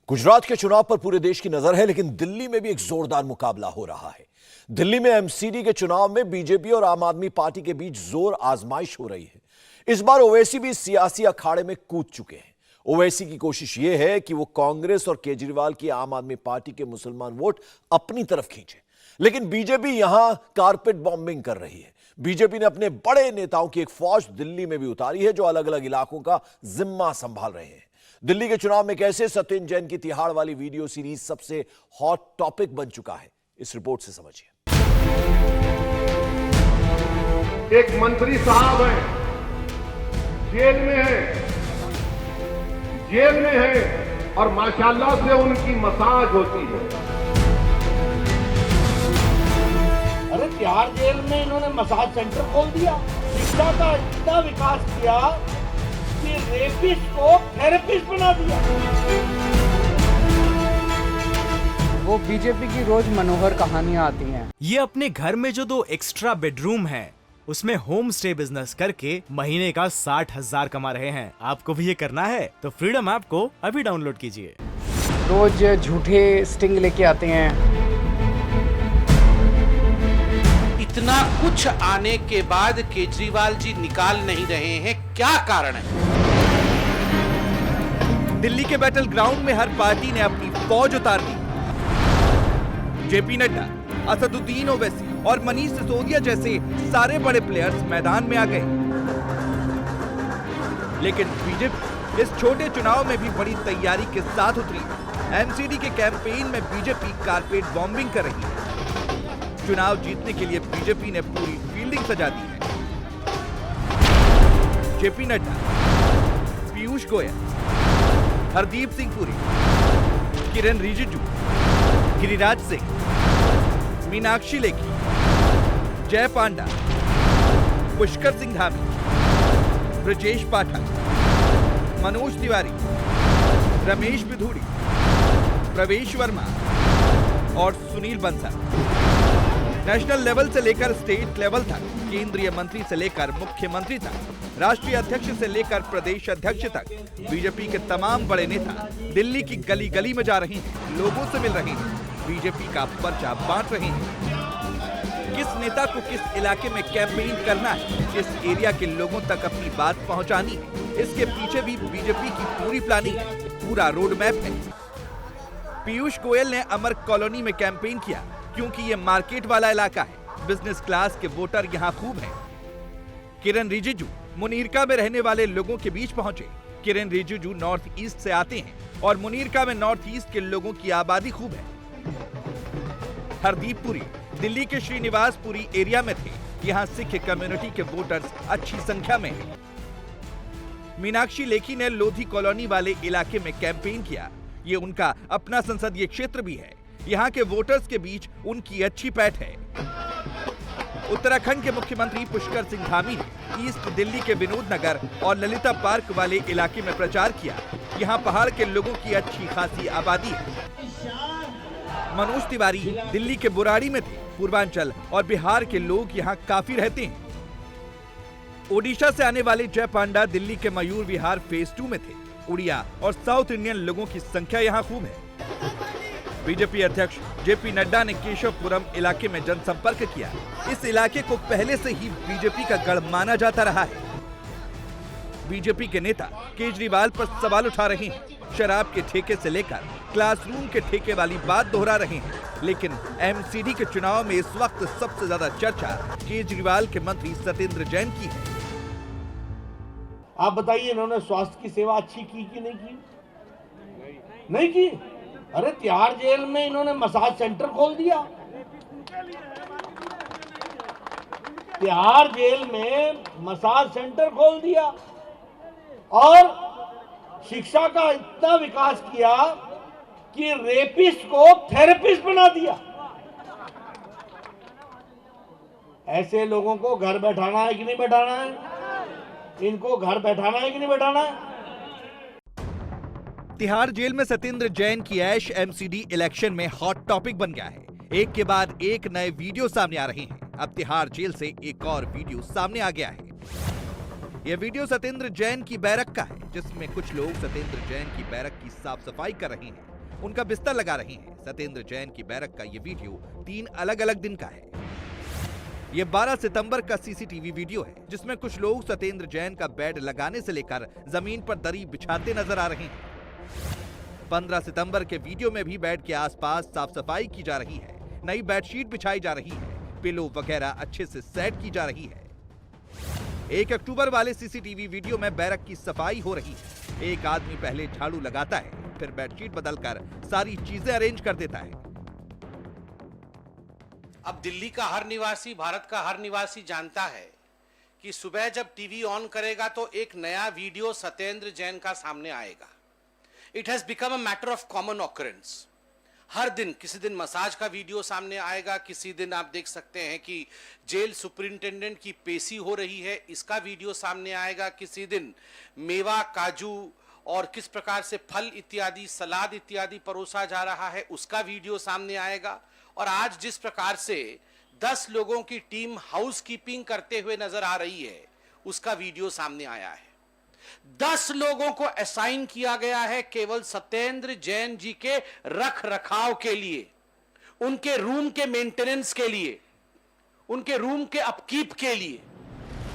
गुजरात के चुनाव पर पूरे देश की नजर है, लेकिन दिल्ली में भी एक जोरदार मुकाबला हो रहा है। दिल्ली में एमसीडी के चुनाव में बीजेपी और आम आदमी पार्टी के बीच जोर आजमाइश हो रही है। इस बार ओवैसी भी सियासी अखाड़े में कूद चुके हैं। ओवैसी की कोशिश यह है कि वो कांग्रेस और केजरीवाल की आम आदमी पार्टी के मुसलमान वोट अपनी तरफ खींचे, लेकिन बीजेपी यहां कारपेट बॉम्बिंग कर रही है। बीजेपी ने अपने बड़े नेताओं की एक फौज दिल्ली में भी उतारी है, जो अलग अलग इलाकों का जिम्मा संभाल रहे हैं। दिल्ली के चुनाव में कैसे सत्येंद्र जैन की तिहाड़ वाली वीडियो सीरीज सबसे हॉट टॉपिक बन चुका है, इस रिपोर्ट से समझिए। एक मंत्री साहब हैं, जेल में है और माशाल्लाह से उनकी मसाज होती है। अरे तिहाड़ जेल में इन्होंने मसाज सेंटर खोल दिया। शिक्षा का इतना विकास किया कि रेपिस्ट को थेरेपिस्ट बना दिया। वो बीजेपी की रोज मनोहर कहानियां आती हैं। ये अपने घर में जो 2 एक्स्ट्रा बेडरूम है, उसमें होम स्टे बिजनेस करके महीने का 60,000 कमा रहे हैं। आपको भी ये करना है तो फ्रीडम ऐप को अभी डाउनलोड कीजिए। रोज झूठे स्टिंग लेके आते हैं। इतना कुछ आने के बाद केजरीवाल जी निकाल नहीं रहे हैं, क्या कारण है? दिल्ली के बैटल ग्राउंड में हर पार्टी ने अपनी फौज उतार दी। जेपी नड्डा, असदुद्दीन ओवैसी और मनीष सिसोदिया जैसे सारे बड़े प्लेयर्स मैदान में आ गए। लेकिन बीजेपी इस छोटे चुनाव में भी बड़ी तैयारी के साथ उतरी। एमसीडी के कैंपेन में बीजेपी कारपेट बॉम्बिंग कर रही है। चुनाव जीतने के लिए बीजेपी ने पूरी फील्डिंग सजा दी है। जेपी नड्डा, पीयूष गोयल, हरदीप सिंह पुरी, किरण रिजिजू, गिरिराज सिंह, मीनाक्षी लेखी, जय पांडा, पुष्कर सिंह धामी, ब्रजेश पाठक, मनोज तिवारी, रमेश बिधूड़ी, प्रवेश वर्मा और सुनील बंसल। नेशनल लेवल से लेकर स्टेट लेवल तक, केंद्रीय मंत्री से लेकर मुख्यमंत्री तक, राष्ट्रीय अध्यक्ष से लेकर प्रदेश अध्यक्ष तक, बीजेपी के तमाम बड़े नेता दिल्ली की गली गली में जा रहे हैं, लोगों से मिल रहे हैं, बीजेपी का पर्चा बांट रहे हैं। किस नेता को किस इलाके में कैंपेन करना है, किस एरिया के लोगों तक अपनी बात पहुंचानी है, इसके पीछे भी बीजेपी की पूरी प्लानिंग है, पूरा रोड मैप है। पीयूष गोयल ने अमर कॉलोनी में कैंपेन किया, क्योंकि ये मार्केट वाला इलाका है, बिजनेस क्लास के वोटर यहाँ खूब हैं। किरण रिजिजू मुनीरका में रहने वाले लोगों के बीच पहुंचे। किरण रिजिजू नॉर्थ ईस्ट से आते हैं और मुनीरका में नॉर्थ ईस्ट के लोगों की आबादी खूब है। हरदीप पुरी दिल्ली के श्रीनिवासपुरी एरिया में थे, यहाँ सिख कम्युनिटी के वोटर्स अच्छी संख्या में हैं। मीनाक्षी लेखी ने लोधी कॉलोनी वाले इलाके में कैंपेन किया। ये उनका अपना संसदीय क्षेत्र भी है, यहाँ के वोटर्स के बीच उनकी अच्छी पैठ है। उत्तराखंड के मुख्यमंत्री पुष्कर सिंह धामी ने ईस्ट दिल्ली के विनोद नगर और ललिता पार्क वाले इलाके में प्रचार किया। यहाँ पहाड़ के लोगों की अच्छी खासी आबादी है। मनोज तिवारी दिल्ली के बुराड़ी में थे। पूर्वांचल और बिहार के लोग यहाँ काफी रहते हैं। ओडिशा से आने वाले जय पांडा दिल्ली के मयूर विहार फेज 2 में थे। उड़िया और साउथ इंडियन लोगों की संख्या यहाँ खूब है। बीजेपी अध्यक्ष जेपी नड्डा ने केशवपुरम इलाके में जनसंपर्क किया। इस इलाके को पहले से ही बीजेपी का गढ़ माना जाता रहा है। बीजेपी के नेता केजरीवाल पर सवाल उठा रहे हैं। शराब के ठेके से लेकर क्लासरूम के ठेके वाली बात दोहरा रहे हैं। लेकिन एमसीडी के चुनाव में इस वक्त सबसे ज्यादा चर्चा केजरीवाल के मंत्री सत्येंद्र जैन की है। आप बताइए, इन्होंने स्वास्थ्य की सेवा अच्छी की कि नहीं की? नहीं की। अरे तिहाड़ जेल में इन्होंने मसाज सेंटर खोल दिया। तिहाड़ जेल में मसाज सेंटर खोल दिया और शिक्षा का इतना विकास किया कि रेपिस्ट को थेरेपिस्ट बना दिया। ऐसे लोगों को घर बैठाना है कि नहीं बैठाना है? इनको घर बैठाना है कि नहीं बैठाना है? तिहाड़ जेल में सत्येंद्र जैन की ऐश एमसीडी इलेक्शन में हॉट टॉपिक बन गया है। एक के बाद एक नए वीडियो सामने आ रहे हैं। अब तिहाड़ जेल से एक और वीडियो सामने आ गया है। यह वीडियो सत्येंद्र जैन की बैरक का है, जिसमें कुछ लोग सत्येंद्र जैन की बैरक की साफ सफाई कर रहे हैं, उनका बिस्तर लगा रहे हैं। सत्येंद्र जैन की बैरक का यह वीडियो 3 अलग-अलग दिन का है। यह 12 सितंबर का सीसीटीवी वीडियो है, जिसमें कुछ लोग सत्येंद्र जैन का बेड लगाने से लेकर जमीन पर दरी बिछाते नजर आ रहे हैं। 15 सितंबर के वीडियो में भी बेड के आसपास साफ सफाई की जा रही है, नई बेडशीट बिछाई जा रही है, पिलो वगैरह अच्छे से सेट की जा रही है। 1 अक्टूबर वाले सीसीटीवी वीडियो में बैरक की सफाई हो रही है। एक आदमी पहले झाड़ू लगाता है, फिर बेडशीट बदलकर सारी चीजें अरेंज कर देता है। अब दिल्ली का हर निवासी, भारत का हर निवासी जानता है कि सुबह जब टीवी ऑन करेगा तो एक नया वीडियो सत्येंद्र जैन का सामने आएगा। It has become a matter of common occurrence. हर दिन किसी दिन मसाज का वीडियो सामने आएगा, किसी दिन आप देख सकते हैं कि जेल सुपरिंटेंडेंट की पेशी हो रही है, इसका वीडियो सामने आएगा, किसी दिन मेवा, काजू और किस प्रकार से फल इत्यादि, सलाद इत्यादि परोसा जा रहा है, उसका वीडियो सामने आएगा। और आज जिस प्रकार से 10 लोगों की टीम हाउसकीपिंग करते हुए नजर आ रही है, उसका वीडियो सामने आया है। 10 लोगों को असाइन किया गया है केवल सत्येंद्र जैन जी के रख रखाव के लिए, उनके रूम के मेंटेनेंस के लिए, उनके रूम के अपकीप के लिए।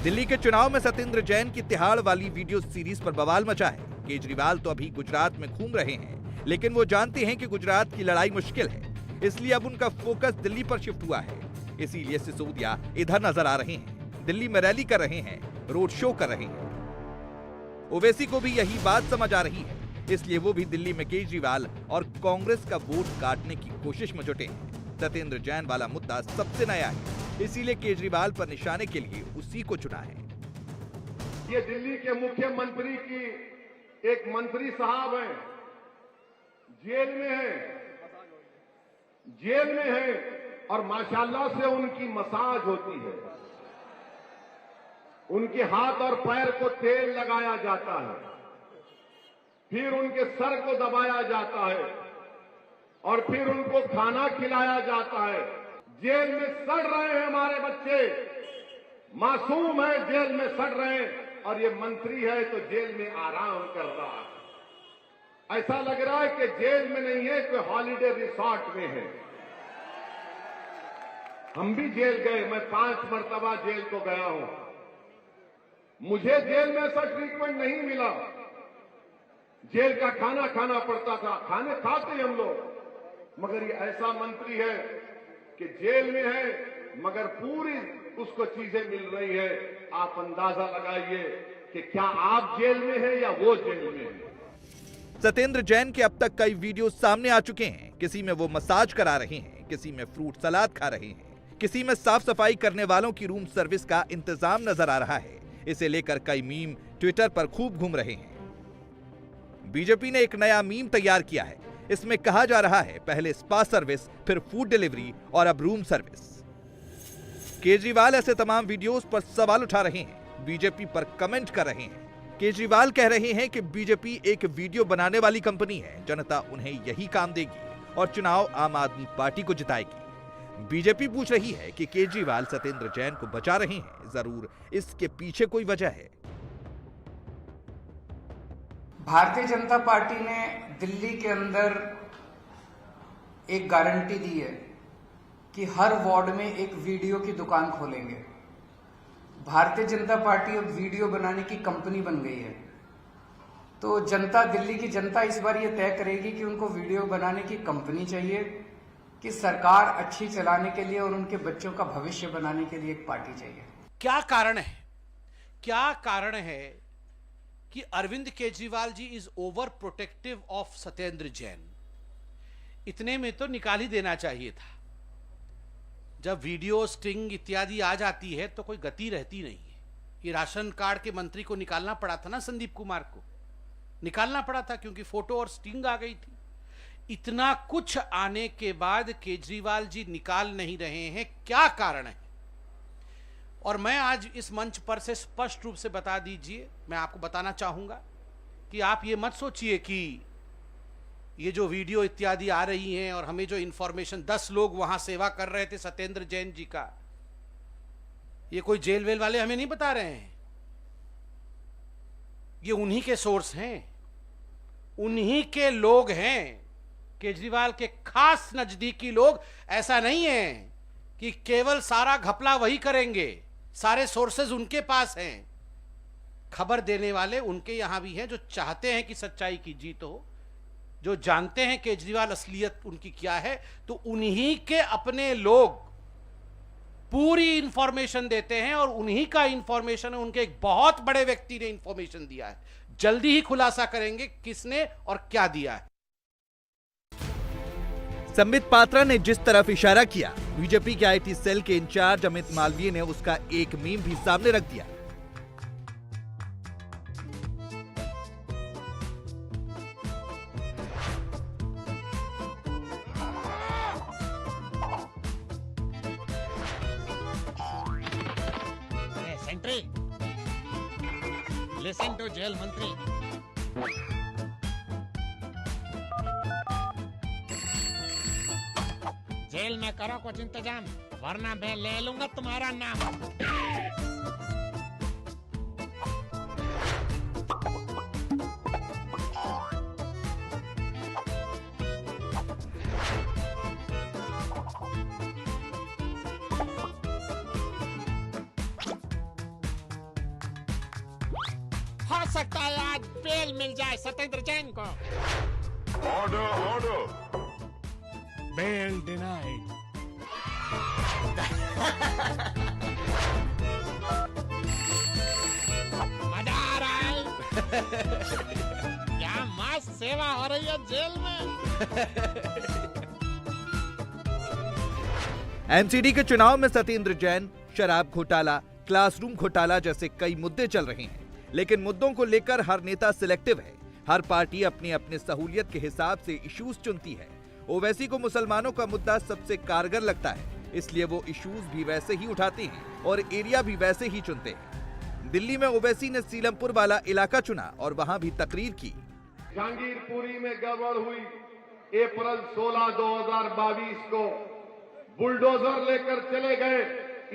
दिल्ली के चुनाव में सत्येंद्र जैन की तिहाड़ वाली वीडियो सीरीज पर बवाल मचा है। केजरीवाल तो अभी गुजरात में घूम रहे हैं, लेकिन वो जानते हैं कि गुजरात की लड़ाई मुश्किल है, इसलिए अब उनका फोकस दिल्ली पर शिफ्ट हुआ है। इसीलिए सिसोदिया इधर नजर आ रहे हैं, दिल्ली में रैली कर रहे हैं, रोड शो कर रहे हैं। ओवैसी को भी यही बात समझ आ रही है, इसलिए वो भी दिल्ली में केजरीवाल और कांग्रेस का वोट काटने की कोशिश में जुटे हैं। सत्येंद्र जैन वाला मुद्दा सबसे नया है, इसीलिए केजरीवाल पर निशाने के लिए उसी को चुना है। ये दिल्ली के मुख्यमंत्री की एक मंत्री साहब हैं, जेल में है और माशाल्लाह से उनकी मसाज होती है, उनके हाथ और पैर को तेल लगाया जाता है, फिर उनके सर को दबाया जाता है और फिर उनको खाना खिलाया जाता है। जेल में सड़ रहे हैं हमारे बच्चे, मासूम है, जेल में सड़ रहे हैं, और ये मंत्री है तो जेल में आराम कर रहा है। ऐसा लग रहा है कि जेल में नहीं है, कोई हॉलिडे रिसोर्ट में है। हम भी जेल गए, मैं 5 मरतबा जेल को गया हूं, मुझे जेल में ऐसा ट्रीटमेंट नहीं मिला। जेल का खाना खाना पड़ता था, खाने खाते हम लोग, मगर ये ऐसा मंत्री है कि जेल में है मगर पूरी उसको चीजें मिल रही है। आप अंदाजा लगाइए कि क्या आप जेल में हैं या वो जेल में है। सत्येंद्र जैन के अब तक कई वीडियो सामने आ चुके हैं। किसी में वो मसाज करा रहे हैं, किसी में फ्रूट सलाद खा रहे हैं, किसी में साफ सफाई करने वालों की रूम सर्विस का इंतजाम नजर आ रहा है। इसे लेकर कई मीम ट्विटर पर खूब घूम रहे हैं। बीजेपी ने एक नया मीम तैयार किया है। इसमें कहा जा रहा है, पहले स्पा सर्विस, फिर फूड डिलीवरी और अब रूम सर्विस। केजरीवाल ऐसे तमाम वीडियोस पर सवाल उठा रहे हैं, बीजेपी पर कमेंट कर रहे हैं। केजरीवाल कह रहे हैं कि बीजेपी एक वीडियो बनाने वाली कंपनी है, जनता उन्हें यही काम देगी और चुनाव आम आदमी पार्टी को जिताएगी। बीजेपी पूछ रही है कि केजरीवाल सत्येंद्र जैन को बचा रहे हैं, जरूर इसके पीछे कोई वजह है। भारतीय जनता पार्टी ने दिल्ली के अंदर एक गारंटी दी है कि हर वार्ड में एक वीडियो की दुकान खोलेंगे। भारतीय जनता पार्टी अब वीडियो बनाने की कंपनी बन गई है, तो जनता, दिल्ली की जनता इस बार ये तय करेगी कि उनको वीडियो बनाने की कंपनी चाहिए कि सरकार अच्छी चलाने के लिए और उनके बच्चों का भविष्य बनाने के लिए एक पार्टी चाहिए। क्या कारण है, क्या कारण है कि Arvind Kejriwal ji is over protective of Satyendra Jain? इतने में तो निकाल ही देना चाहिए था। जब वीडियो स्टिंग इत्यादि आ जाती है तो कोई गति रहती नहीं है। ये राशन कार्ड के मंत्री को निकालना पड़ा था ना, संदीप कुमार को निकालना पड़ा था, क्योंकि फोटो और स्टिंग आ गई थी। इतना कुछ आने के बाद केजरीवाल जी निकाल नहीं रहे हैं, क्या कारण है? और मैं आज इस मंच पर से स्पष्ट रूप से बता दीजिए, मैं आपको बताना चाहूंगा कि आप ये मत सोचिए कि ये जो वीडियो इत्यादि आ रही हैं और हमें जो इंफॉर्मेशन 10 लोग वहां सेवा कर रहे थे सत्येंद्र जैन जी का, ये कोई जेल वेल वाले हमें नहीं बता रहे हैं। ये उन्हीं के सोर्स हैं, उन्हीं के लोग हैं, केजरीवाल के खास नजदीकी लोग। ऐसा नहीं है कि केवल सारा घपला वही करेंगे, सारे सोर्सेज उनके पास हैं। खबर देने वाले उनके यहां भी हैं जो चाहते हैं कि सच्चाई की जीत हो, जो जानते हैं केजरीवाल असलियत उनकी क्या है, तो उन्हीं के अपने लोग पूरी इंफॉर्मेशन देते हैं और उन्हीं का इंफॉर्मेशन है। उनके एक बहुत बड़े व्यक्ति ने इंफॉर्मेशन दिया है, जल्दी ही खुलासा करेंगे किसने और क्या दिया है। संबित पात्रा ने जिस तरफ इशारा किया, बीजेपी के आईटी सेल के इंचार्ज अमित मालवीय ने उसका एक मीम भी सामने रख दिया। Sentry, listen to jail मंत्री। जेल में करो कुछ इंतजाम, वरना मैं ले लूंगा तुम्हारा नाम। हो सकता है आज बेल मिल जाए सत्येंद्र जैन को। Order order. Bail denied. मजा आ रहा है। क्या मस्त सेवा हो रही है जेल में। एमसीडी के चुनाव में सत्येंद्र जैन, शराब घोटाला, क्लासरूम घोटाला जैसे कई मुद्दे चल रहे हैं, लेकिन मुद्दों को लेकर हर नेता सिलेक्टिव है। हर पार्टी अपने अपने सहूलियत के हिसाब से इश्यूज चुनती है। ओवैसी को मुसलमानों का मुद्दा सबसे कारगर लगता है, इसलिए वो इश्यूज भी वैसे ही उठाते हैं और एरिया भी वैसे ही चुनते हैं। दिल्ली में ओवैसी ने सीलमपुर वाला इलाका चुना और वहां भी तकरीर की। जहांगीरपुरी में गड़बड़ हुई। अप्रैल 16, 2022 को बुलडोजर लेकर चले गए।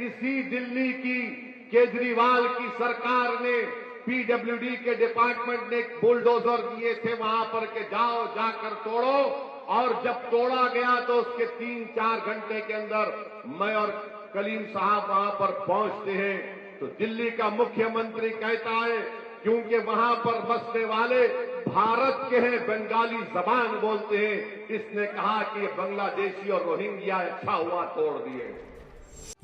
इसी दिल्ली की केजरीवाल की सरकार ने, पीडब्ल्यूडी के डिपार्टमेंट ने बुलडोजर दिए थे वहां पर के जाओ जाकर तोड़ो, और जब तोड़ा गया तो उसके 3-4 घंटे के अंदर मैं और कलीम साहब वहां पर पहुंचते हैं तो दिल्ली का मुख्यमंत्री कहता है, क्योंकि वहां पर बसने वाले भारत के हैं, बंगाली जबान बोलते हैं, इसने कहा कि ये बांग्लादेशी और रोहिंग्या अच्छा हुआ तोड़ दिए।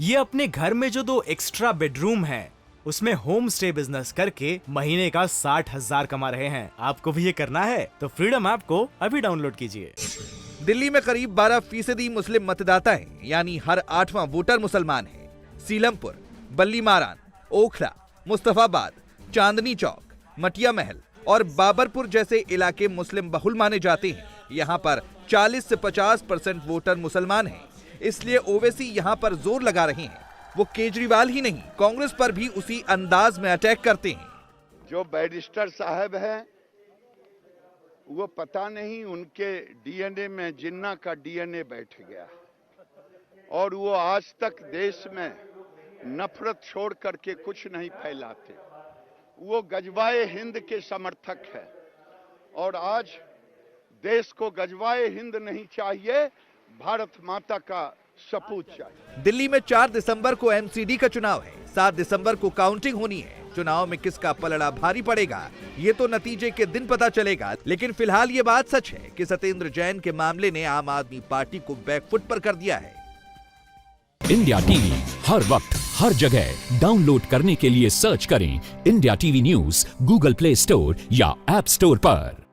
ये अपने घर में जो 2 एक्स्ट्रा बेडरूम हैं, उसमें होम स्टे बिजनेस करके महीने का 60,000 कमा रहे हैं। आपको भी ये करना है तो फ्रीडम ऐप को अभी डाउनलोड कीजिए। दिल्ली में करीब 12% मुस्लिम मतदाता हैं, यानी हर 8वां वोटर मुसलमान है। सीलमपुर, बल्ली मारान, ओखला, मुस्तफाबाद, चांदनी चौक, मटिया महल और बाबरपुर जैसे इलाके मुस्लिम बहुल माने जाते हैं। यहाँ पर 40 से 50% वोटर मुसलमान हैं, इसलिए ओवैसी यहाँ पर जोर लगा रहे हैं। वो केजरीवाल ही नहीं, कांग्रेस पर भी उसी अंदाज में अटैक करते हैं। जो बैरिस्टर साहब हैं, वो पता नहीं उनके डीएनए में जिन्ना का डीएनए बैठ गया और वो आज तक देश में नफरत छोड़ करके कुछ नहीं फैलाते। वो गजवाए हिंद के समर्थक है और आज देश को गजवाए हिंद नहीं चाहिए, भारत माता का सपूत चाहिए। दिल्ली में 4 दिसंबर को एमसीडी का चुनाव है, 7 दिसंबर को काउंटिंग होनी है। चुनाव में किसका पलड़ा भारी पड़ेगा, ये तो नतीजे के दिन पता चलेगा। लेकिन फिलहाल ये बात सच है कि सत्येंद्र जैन के मामले ने आम आदमी पार्टी को बैकफुट पर कर दिया है। इंडिया टीवी हर वक्त हर जगह डाउनलोड करने के लिए सर्च करें India TV news Google play store या ऐप स्टोर पर।